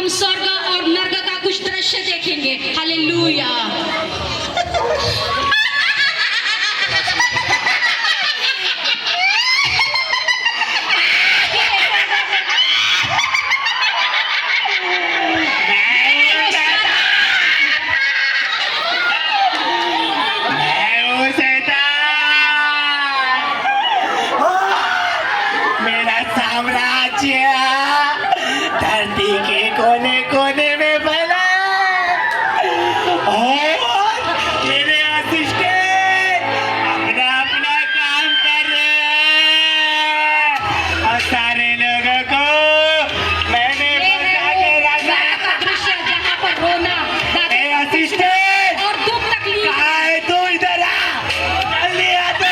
हम स्वर्ग और नर्क का कुछ दृश्य देखेंगे। हालेलुया। धरती के कोने कोने में फैला और मेरे असिस्टेंट अपना अपना काम कर रहे हैं और सारे लोगों को मैंने बचा के रखा का दृश्य जहाँ पर रोना, असिस्टेंट और दुख तकलीफ। कहाँ है तू? इधर आ, जल्दी आ तू।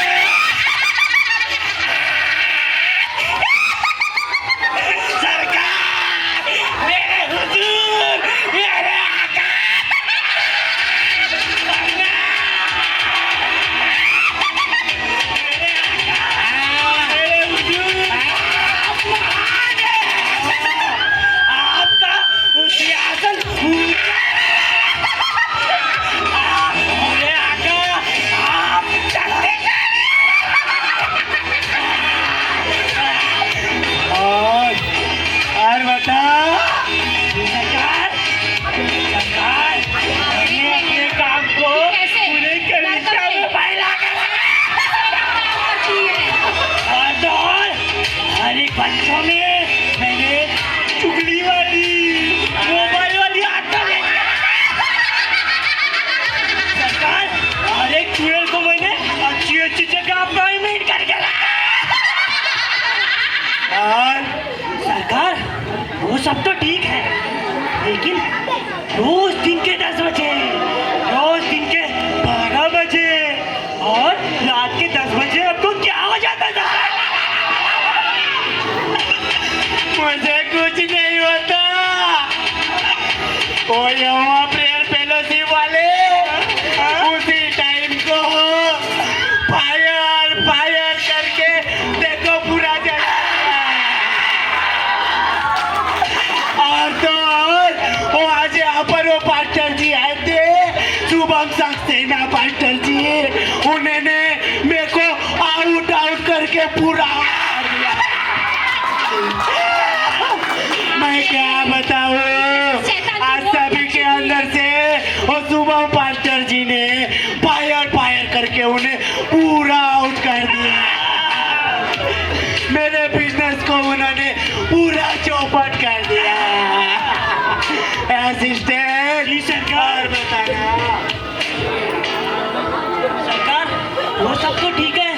बच्चों में मैंने चुगली वाली मोबाइल वाली आदत है सरकार। हर एक चूहे को मैंने अच्छी अच्छी जगह अपॉइंटमेंट करके रखा। और सरकार वो सब तो ठीक है, लेकिन रोज दिन के 10 बजे, रोज दिन के 12 बजे और रात के 10 बजे आपको क्या हो जाता था? मुझे कुछ नहीं होता। कोई वहाँ प्रेयर फेलोशिप वाले उसी टाइम को फायर फायर करके देखो पूरा जला। और तो और वो आज यहाँ पर वो पास्टर जी आए थे, शुभम सक्सेना पास्टर जी, उन्होंने मेरे को आउट आउट करके पूरा मैं क्या बताऊं। आज सभी के अंदर से वो शुभम पास्टर जी ने फायर फायर करके उन्हें पूरा आउट कर दिया। मेरे बिजनेस को उन्होंने पूरा चौपट कर दिया। असिस्टेंट सरकार बताना। सरकार वो सब तो ठीक है,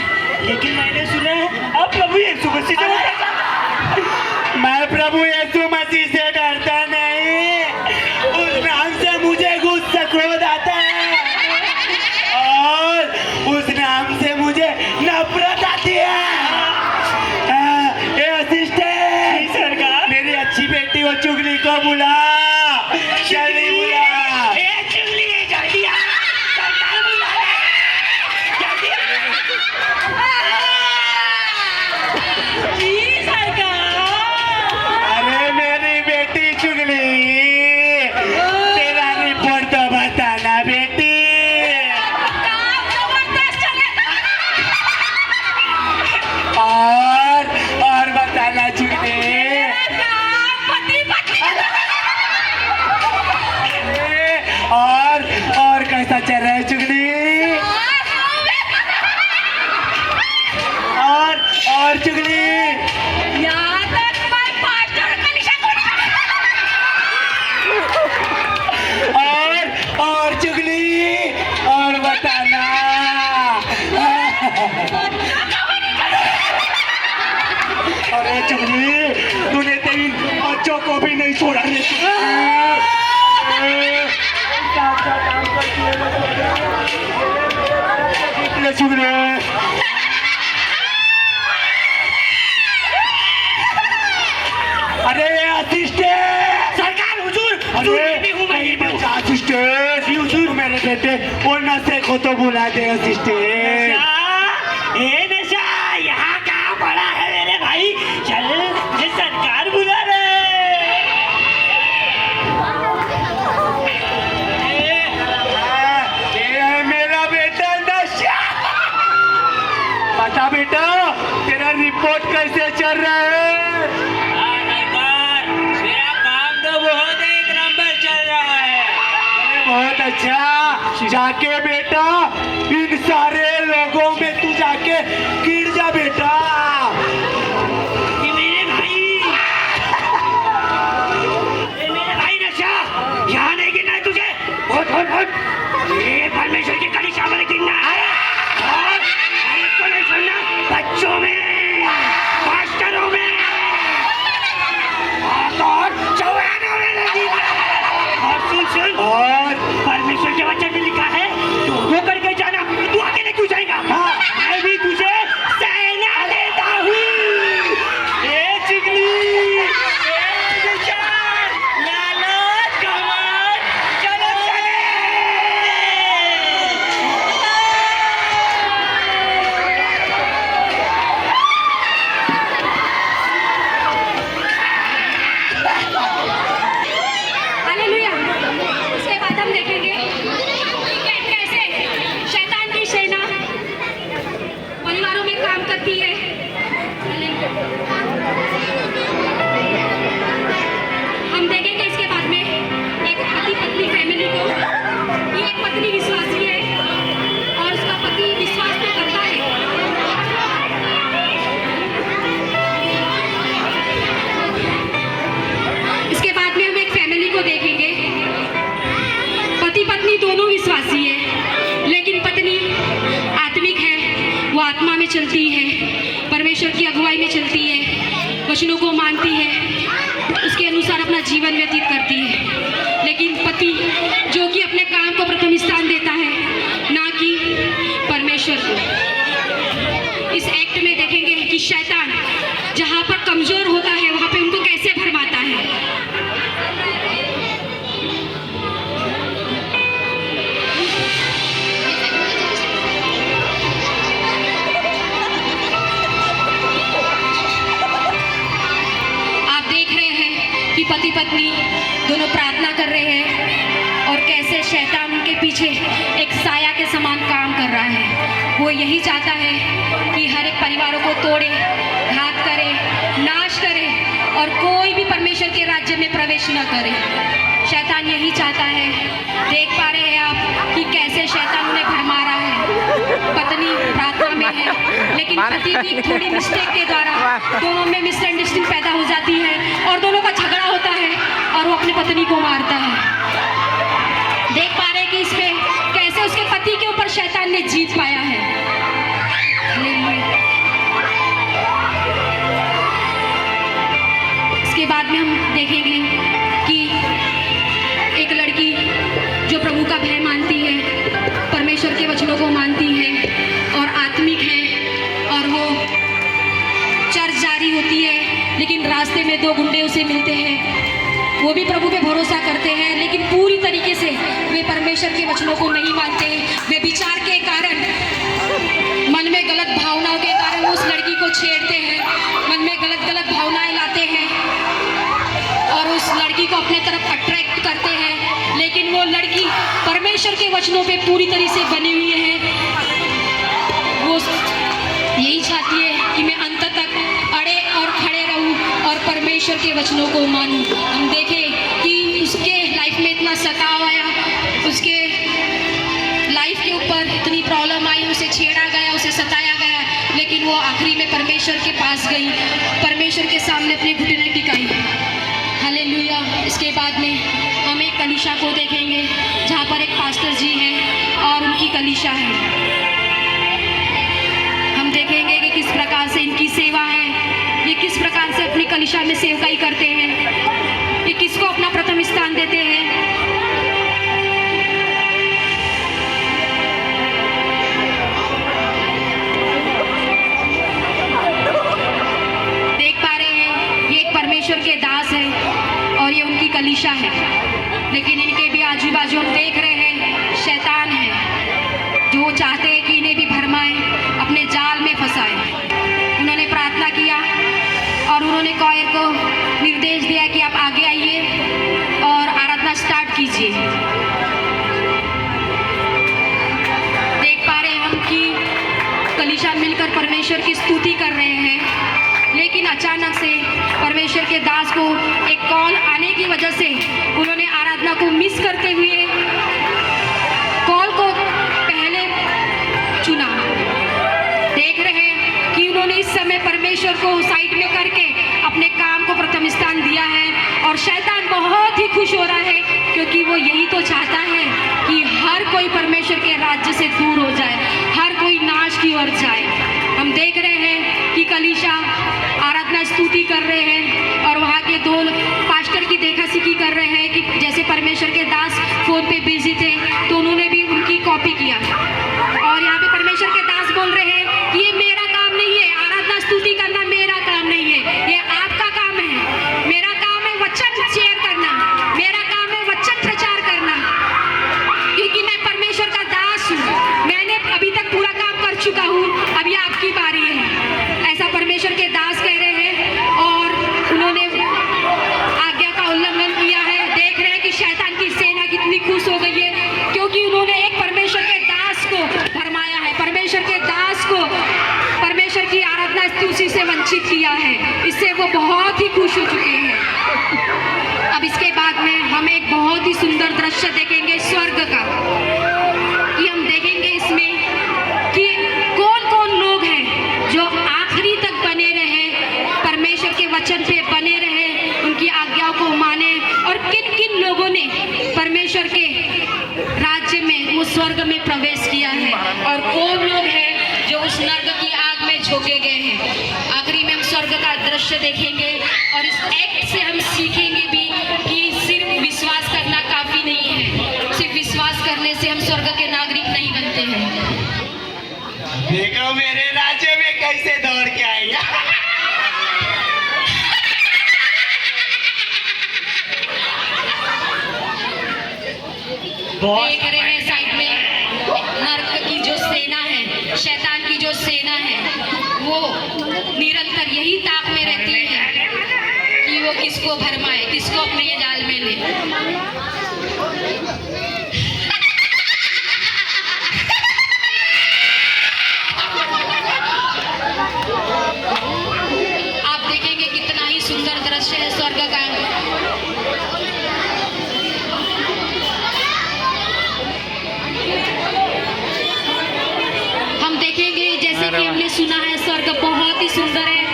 लेकिन मैंने सुना है अब प्रभु यीशु मसीह से मैं प्रभु यीशु मसीह से डरता नहीं, उस नाम से मुझे गुस्सा क्रोध आता है और उस नाम से मुझे नफरत आती है। ये असिस्टेंट सरकार, मेरी अच्छी बेटी वो चुगली को बुला, जल्दी बुला। चुगली जल्दी आ, सरकार बुला जल्दी तेरा रिपोर्ट तो बताना बेटी। और बताना चुगली। और कैसा चल रहा है चुगली? और चुगली और चुगली और बताना। अरे चुगली तूने 3 बच्चों को भी नहीं छोड़ा रे। चुगली अरे असिस्टेंट सरकार हुजूर, मैं भी हूँ, असिस्टेंट हुजूर मेरे बेटे वो नशे को तो बुला दे असिस्टेंट। नशा यहाँ कहाँ पड़ा है मेरे भाई? चल मुझे सरकार बुला रहे। जाके बेटा इन सारे लोगों में तू जाके गिर जा बेटा। ये मेरे भाई नशा यहाँ नहीं गिरना है तुझे। उठ ये परमेश्वर की कलीसिया में गिरना है। और को नहीं छोड़ना, बच्चों में, मास्टरों में और जवानों में नहीं। और सुन और परमेश्वर के वचन में लिखा है तू वो करके जाना। तू अकेले क्यों जाएगा? मैं भी तुझे सेना देता हूँ। ए चिगली, ए निशान, लाला कमाल, चलो चले। हालेलुया। उसके बाद हम देखेंगे कि कैसे शैतान की सेना परिवारों में काम करती है। हम देखेंगे इसके बाद में एक पति पत्नी फैमिली को। ये एक पत्नी विश्वासी है और उसका पति विश्वास तो करता है। इसके बाद में हम एक फैमिली को देखेंगे। पति पत्नी दोनों विश्वासी है, लेकिन पत्नी आत्मिक है, वो आत्मा में चलती है, परमेश्वर की अगुवाई में चलती है, वचनों को मानती है, उसके अनुसार अपना जीवन व्यतीत करती है। लेकिन पति जो कि अपने काम को प्रथम स्थान देता है, ना कि परमेश्वर को। इस एक्ट में देखेंगे कि शैतान जहाँ पर कमजोर होता है वहाँ पे उनको कैसे भरमाता है। आप देख रहे हैं कि पति पत्नी दोनों प्रार्थना कर रहे हैं और कैसे शैतान उनके पीछे एक साया के समान काम कर रहा है। वो यही चाहता है कि हर एक परिवारों को तोड़े, घात करे, नाश करे और कोई भी परमेश्वर के राज्य में प्रवेश न करे। शैतान यही चाहता है। देख पा रहे हैं आप कि कैसे शैतान उन्हें भरमा रहा है। पत्नी प्रार्थना में है, लेकिन पति की थोड़ी मिस्टेक के द्वारा दोनों में मिसअंडरस्टैंडिंग पैदा हो जाती है और दोनों का झगड़ा होता है और वो अपनी पत्नी को मारता है। देख पा रहे हैं कि इस पे कैसे उसके पति के ऊपर शैतान ने जीत पाया है। इसके बाद में हम देखेंगे कि एक लड़की जो प्रभु का भय मानती है, परमेश्वर के वचनों को मानती है और आत्मिक है, और वो चर्च जा रही होती है, लेकिन रास्ते में दो गुंडे उसे मिलते हैं। वो भी प्रभु पे भरोसा करते हैं, लेकिन पूरी तरीके से वे परमेश्वर के वचनों को नहीं मानते। वे विचार के कारण, मन में गलत भावनाओं के कारण उस लड़की को छेड़ते हैं, मन में गलत भावनाएं लाते हैं और उस लड़की को अपने तरफ अट्रैक्ट करते हैं। लेकिन वो लड़की परमेश्वर के वचनों पे पूरी तरह से बनी हुई है। वो यही चाहती है कि मैं अंत तक अड़े और खड़े रहूं और परमेश्वर के वचनों को मानूं। हम देखें कि उसके लाइफ में इतना सताव आया, उसके लाइफ के ऊपर इतनी प्रॉब्लम आई, उसे छेड़ा गया, उसे सताया गया, लेकिन वो आखिरी में परमेश्वर के पास गई, परमेश्वर के सामने अपने घुटने टिकाई। हालेलुया। इसके बाद में हम एक कलीसिया को देखेंगे जहाँ पर एक पास्टर जी हैं और उनकी कलीसिया है। हम देखेंगे कि किस प्रकार से इनकी सेवा है, ये किस प्रकार से अपनी कलीसिया में सेवकाई करते हैं, ये किसको अपना प्रथम स्थान देते हैं। देख पा रहे हैं ये एक परमेश्वर के दास है और ये उनकी कलीसिया है, लेकिन इनके भी आजू बाजू हम देख रहे हैं शैतान है जो चाहते हैं कि इन्हें भी भरमाए, अपने जाल में फंसाए। उन्होंने प्रार्थना किया और उन्होंने कॉयर को निर्देश दिया कि आप आगे आइए और आराधना स्टार्ट कीजिए। देख पा रहे हैं हम कि कलीसिया मिलकर परमेश्वर की स्तुति कर रहे हैं, लेकिन अचानक से परमेश्वर के दास को एक कॉल आने की वजह से उन्होंने आराधना को मिस करते हुए कॉल को परमेश्वर को साइड में करके अपने काम को प्रथम स्थान दिया है। और शैतान बहुत ही खुश हो रहा है, क्योंकि वो यही तो चाहता है कि हर कोई परमेश्वर के राज्य से दूर हो जाए, हर कोई नाश की ओर जाए। हम देख रहे हैं कि कलीसिया आराधना स्तुति कर रहे हैं और वहाँ के दो पास्टर की देखा सीखी कर रहे हैं कि जैसे परमेश्वर के दास फोन पे बिजी थे तो उन्होंने भी उनकी कॉपी किया। और यहाँ पे परमेश्वर के दास बोल रहे हैं कि ये मेरा काम नहीं है, आराधना स्तुति करना मेरा काम नहीं है, ये आपका काम है। मेरा काम है वचन शेयर करना, मेरा काम है वचन प्रचार करना, क्योंकि मैं परमेश्वर का दास हूँ। मैंने अभी तक पूरा काम कर चुका हूँ, अभी आपकी बारी है, ऐसा परमेश्वर के दास कह रहे हैं। और उन्होंने आज्ञा का उल्लंघन किया है। देख रहे हैं कि शैतान की सेना कितनी खुश हो गई है, क्योंकि उन्होंने एक परमेश्वर के दास को भरमाया है, परमेश्वर के दास को परमेश्वर की आराधना स्तुति से वंचित किया है। इससे वो बहुत ही खुश हो चुके हैं। अब इसके बाद में हम एक बहुत ही सुंदर दृश्य देखेंगे स्वर्ग का, कि हम देखेंगे इसमें कि कौन कौन लोग हैं जो आखिरी तक बने रहे, परमेश्वर के वचन पे बने रहे, उनकी आज्ञाओं को माने, और किन किन लोगों ने परमेश्वर के राज्य में, उस स्वर्ग में प्रवेश किया है, और कौन लोग हैं जो उस नर्क की आग में झोंके गए हैं। आखिरी में हम स्वर्ग का दृश्य देखेंगे और इस एक्ट से हम सीखेंगे भी कि सिर्फ विश्वास करना काफी नहीं है, सिर्फ विश्वास करने से हम स्वर्ग के नागरिक नहीं बनते हैं। देखो मेरे राज्य में कैसे दौड़ के आएगा। देख रहे हैं साइड में नर्क की जो सेना है, शैतान की जो सेना है, वो निरंतर यही ताक में रहती है कि वो किसको भरमाए, किसको अपने ये जाल में ले। आप देखेंगे कितना ही सुंदर दृश्य है स्वर्ग का। हम देखेंगे जैसे कि हमने सुना है स्वर्ग बहुत ही सुंदर है,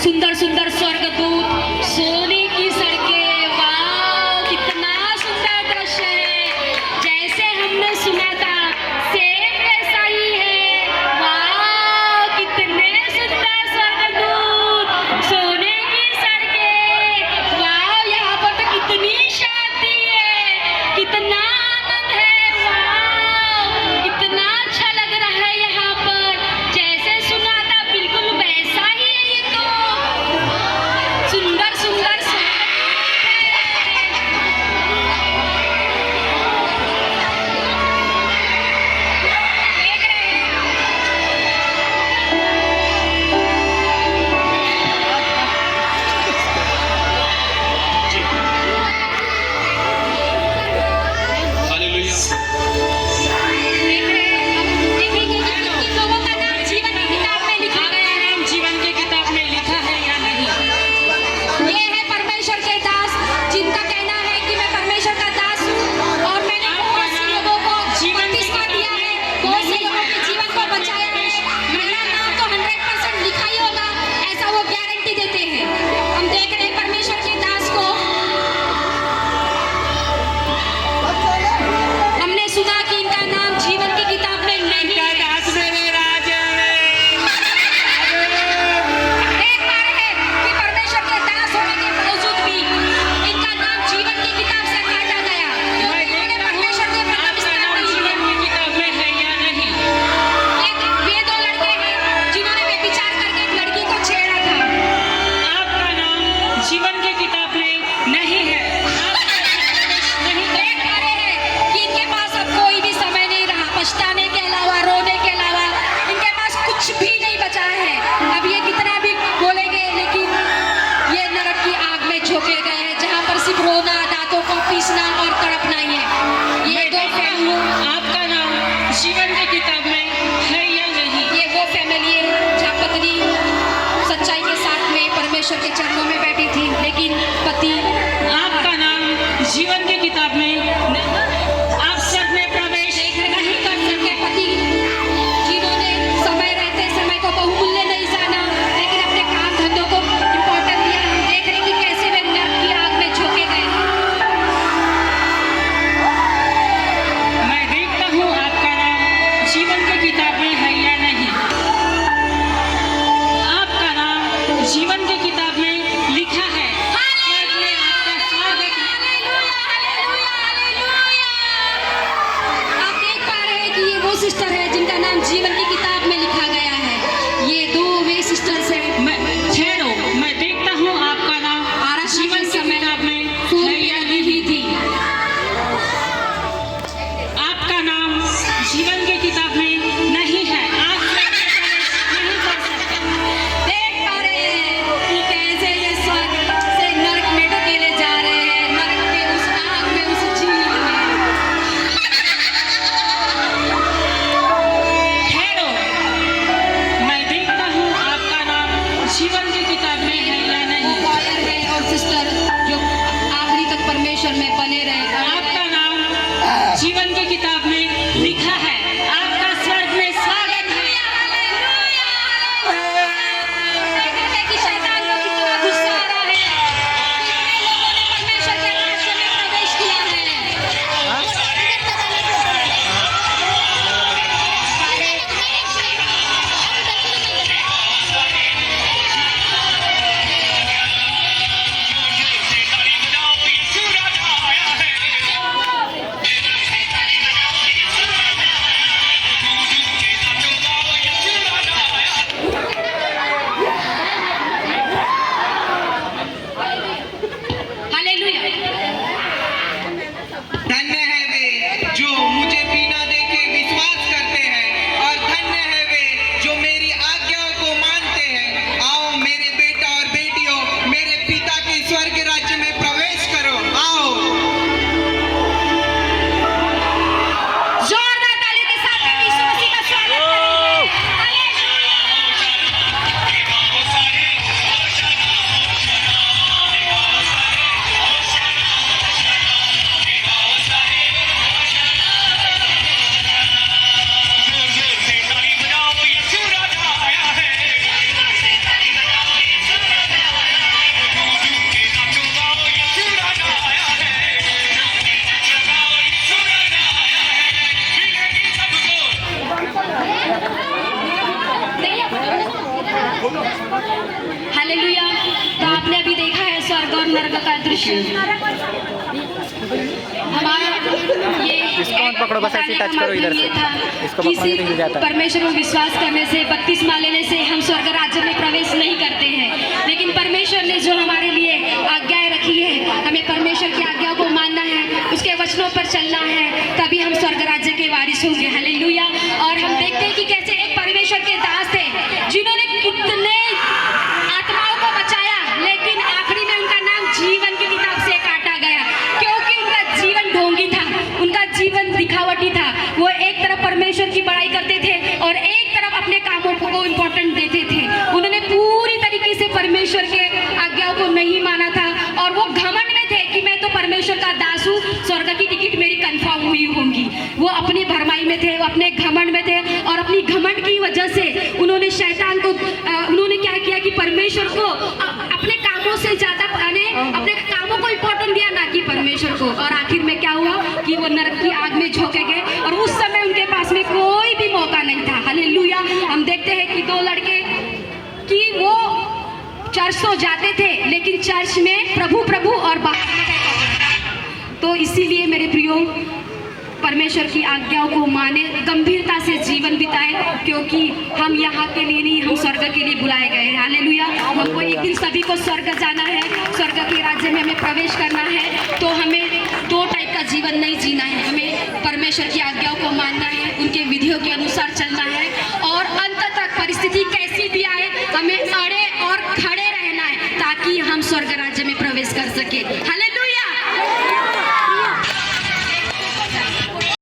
सुंदर सुंदर स्वर्गदूत, सोने की सड़कें, वाह कितना सुंदर दृश्य है। जैसे हमने सुना था सेम वैसा ही है। वाह कितने सुंदर स्वर्गदूत, सोने की सड़कें, वाह यहाँ पर तो कितनी शांति है, कितना आनंद है, वाह कितना अच्छा लग रहा है यहाँ पर। जैसे सुना था बिल्कुल वैसा ही है, ये तो सुंदर सुंदर देख रहे हैं। देख रहे हैं, अब देखेंगे कि किन लोगों का नाम जीवन की किताब में लिखा गया है। जीवन की किताब में लिखा है या नहीं? ये है परमेश्वर के दास, जिनका कहना है कि मैं परमेश्वर का दास हूँ और मैंने बहुत से लोगों को बपतिस्मा दिया है, बहुत से लोगों के जीवन को बचाया है। मेरा नाम तो 100% लिखा ही होगा, ऐसा वो गारंटी देते हैं। हम देख रहे हैं परमेश्वर के दास को। हमने सुना कि इनका नाम जीवन की किताब में नहीं है। दास मेरे राज्य में। देख पा रहे हैं कि परमेश्वर के दास होने के बावजूद भी इनका नाम जीवन की किताब से काटा गया, क्योंकि इन्होंने परमेश्वर के प्रथम स्थान नहीं दिया। जीवन की किताब में है या नहीं? वे दो लड़के हैं जिन्होंने व्यभिचार करके एक लड़की को छेड़ा था। आपका नाम जीवन की किताब में नहीं है। नहीं देख पा रहे हैं कि इनके पास अब कोई भी समय नहीं रहा, पछताने के अलावा, रोने के अलावा इनके पास कुछ भी नहीं बचा है। अब ये कितना भी बोलेंगे, लेकिन ये नरक की आग में झोंके गए हैं, जहाँ पर सिर्फ रोना, दांतों को पीसना और तड़पना ही है। ये दो फैमिली, आपका नाम जीवन की किताब में है या नहीं? ये वो फैमिली है जहाँ पत्नी सच्चाई के साथ में परमेश्वर के चरणों में बैठी थी, लेकिन पति आपका नाम जीवन की किताब में आप सब में प्रवेश नहीं कर सके। पति जिन्होंने समय रहते समय को बहुमूल्य नहीं जाना, लेकिन परमेश्वर में बने रहे। आपका नाम जीवन की किताब में लिखा है। आपका स्वर्ग में स्वागत है। कि शैतान को कितना गुस्सा आ रहा है। लोगों ने परमेश्वर के राज्य में प्रवेश किया है। हालेलुया। धन्य है वे जो मुझे बिना देखे विश्वास करते हैं और धन्य है वे जो मेरी आज्ञाओं को मानते हैं। आओ मेरे बेटा और बेटियों, मेरे पिता के स्वर्ग राज्य में प्रवेश करो। आओ। जोरदार ताली के साथ हम यीशु मसीह का स्वागत करेंगे। हालेलुया। हालेलुया। तो आपने अभी देखा है स्वर्ग और नरक का दृश्य। हमारा ये इसको मत पकड़ो, बस ऐसे ही टच करो इधर से। ये था इसको कि पकड़ने से हिल जाता है। परमेश्वर में विश्वास करने से, बपतिस्मा लेने से हम स्वर्ग राज्य में प्रवेश नहीं करते हैं। लेकिन परमेश्वर ने जो हमारे लिए आज्ञाएं रखी है, हमें परमेश्वर की आज्ञा को मानना है, उसके वचनों पर चलना है, तभी हम स्वर्ग राज्य के वारिस होंगे। हालेलुया। और हम देखते हैं कि कैसे एक परमेश्वर के दास थे जिन्होंने कितने आत्माओं को बचाया, लेकिन आखिरी में उनका नाम जीवन की किताब से काटा गया, क्योंकि उनका जीवन ढोंगी था, उनका जीवन दिखावटी था। वो एक तरफ परमेश्वर की बड़ाई करते थे और एक तरफ अपने कामों को इम्पोर्टेंट देते थे। उन्होंने पूरी तरीके से परमेश्वर के आज्ञाओं को नहीं माना था और वो घमंड में थे कि मैं तो परमेश्वर का दास हूँ, स्वर्ग की टिकट मेरी कंफर्म हुई होंगी। वो अपनी भरमाई में थे, वो अपने घमंड में थे और अपनी घमंड की वजह से उन्होंने शैतान को उन्होंने क्या किया कि परमेश्वर को अपने कामों से ज्यादा अपने कामों को इम्पोर्टेंट दिया, ना कि परमेश्वर को। और आखिर में क्या हुआ कि वो नरक की आग में झोंके गए और उस समय उनके पास में कोई भी मौका नहीं था। हालेलुया। हम देखते हैं कि दो लड़के कि वो चर्च तो जाते थे, लेकिन चर्च में प्रभु प्रभु और बाहर। तो इसीलिए मेरे प्रियो, परमेश्वर की आज्ञाओं को माने, गंभीरता से जीवन बिताए, क्योंकि हम यहाँ के लिए नहीं, हम स्वर्ग के लिए बुलाए गए हैं। हालेलुया। हमको एक दिन सभी को स्वर्ग जाना है, स्वर्ग के राज्य में हमें प्रवेश करना है। तो हमें दो टाइप का जीवन नहीं जीना है, हमें परमेश्वर की आज्ञाओं को मानना है, उनके विधियों के अनुसार चलना है और अंत तक परिस्थिति कैसी भी आए हमें अड़े और खड़े रहना है, ताकि हम स्वर्ग राज्य में प्रवेश कर सके। हालेलुया।